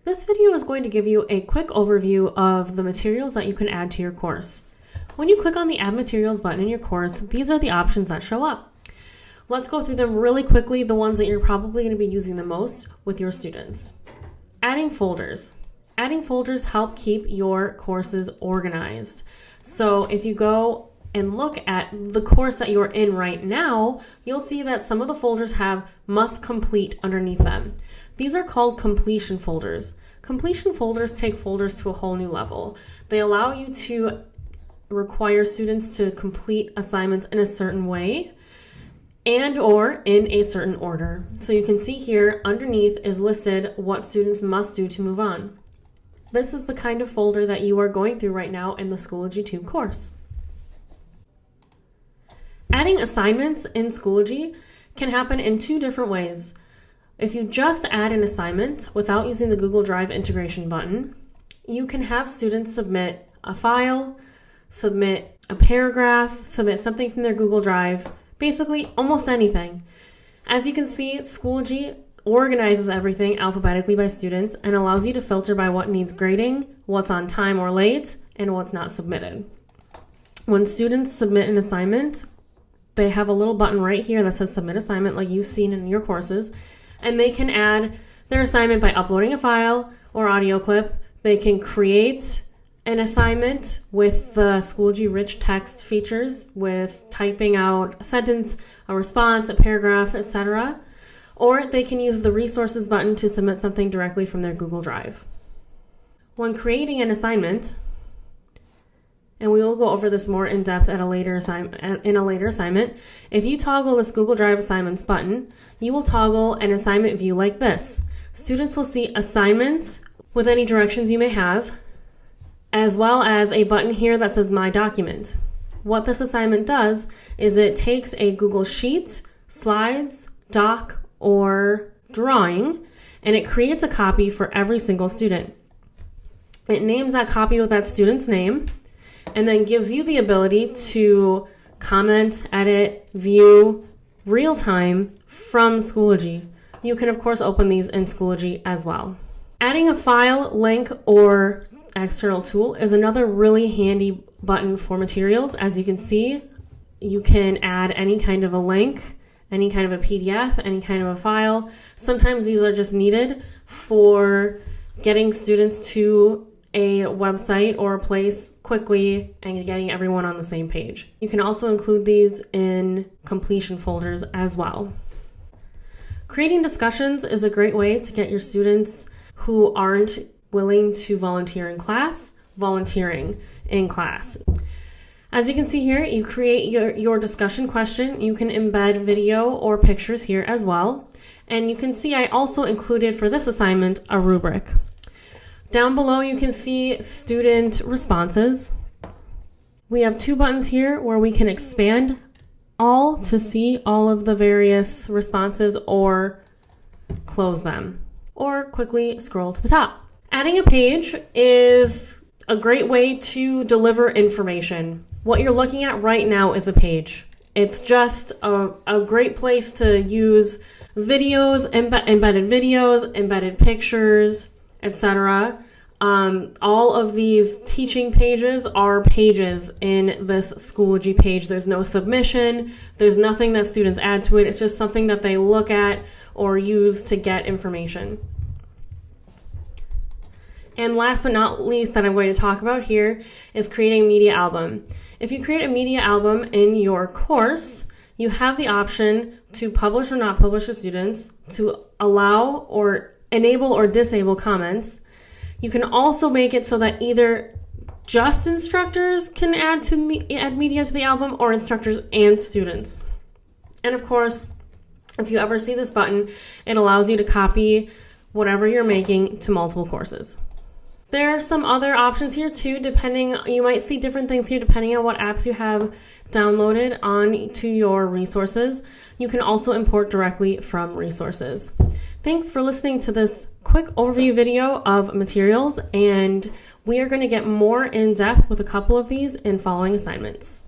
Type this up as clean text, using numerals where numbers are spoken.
This video is going to give you a quick overview of the materials that you can add to your course. When you click on the Add Materials button in your course, these are the options that show up. Let's go through them really quickly, the ones that you're probably going to be using the most with your students. Adding folders. Adding folders help keep your courses organized. So if you go and look at the course that you're in right now, you'll see that some of the folders have must complete underneath them. These are called completion folders. Completion folders take folders to a whole new level. They allow you to require students to complete assignments in a certain way and or in a certain order. So you can see here underneath is listed what students must do to move on. This is the kind of folder that you are going through right now in the Schoology Tube course. Adding assignments in Schoology can happen in two different ways. If you just add an assignment without using the Google Drive integration button, you can have students submit a file, submit a paragraph, submit something from their Google Drive, basically almost anything. As you can see, Schoology organizes everything alphabetically by students and allows you to filter by what needs grading, what's on time or late, and what's not submitted. When students submit an assignment, they have a little button right here that says Submit Assignment, like you've seen in your courses, and they can add their assignment by uploading a file or audio clip. They can create an assignment with the Schoology rich text features with typing out a sentence, a response, a paragraph, etc. Or they can use the Resources button to submit something directly from their Google Drive. When creating an assignment, and we will go over this more in depth in a later assignment, if you toggle this Google Drive Assignments button, you will toggle an assignment view like this. Students will see assignments with any directions you may have, as well as a button here that says My Document. What this assignment does is it takes a Google Sheet, Slides, Doc, or drawing, and it creates a copy for every single student. It names that copy with that student's name, and then gives you the ability to comment, edit, view, real time from Schoology. You can of course open these in Schoology as well. Adding a file, link, or external tool is another really handy button for materials. As you can see, you can add any kind of a link, any kind of a PDF, any kind of a file. Sometimes these are just needed for getting students to a website or a place quickly and getting everyone on the same page. You can also include these in completion folders as well. Creating discussions is a great way to get your students who aren't willing to volunteer in class, volunteering in class. As you can see here, you create your discussion question. You can embed video or pictures here as well. And you can see I also included for this assignment a rubric. Down below you can see student responses. We have two buttons here where we can expand all to see all of the various responses or close them, or quickly scroll to the top. Adding a page is a great way to deliver information. What you're looking at right now is a page. It's just a great place to use videos, embedded videos, embedded pictures, etc. All of these teaching pages are pages in this Schoology page. There's no submission. There's nothing that students add to it. It's just something that they look at or use to get information. And last but not least that I'm going to talk about here is creating a media album. If you create a media album in your course, you have the option to publish or not publish to students, to allow or enable or disable comments. You can also make it so that either just instructors can add media to the album, or instructors and students. And of course, if you ever see this button, it allows you to copy whatever you're making to multiple courses. There are some other options here too, you might see different things here depending on what apps you have downloaded onto your resources. You can also import directly from resources. Thanks for listening to this quick overview video of materials, and we are going to get more in depth with a couple of these in following assignments.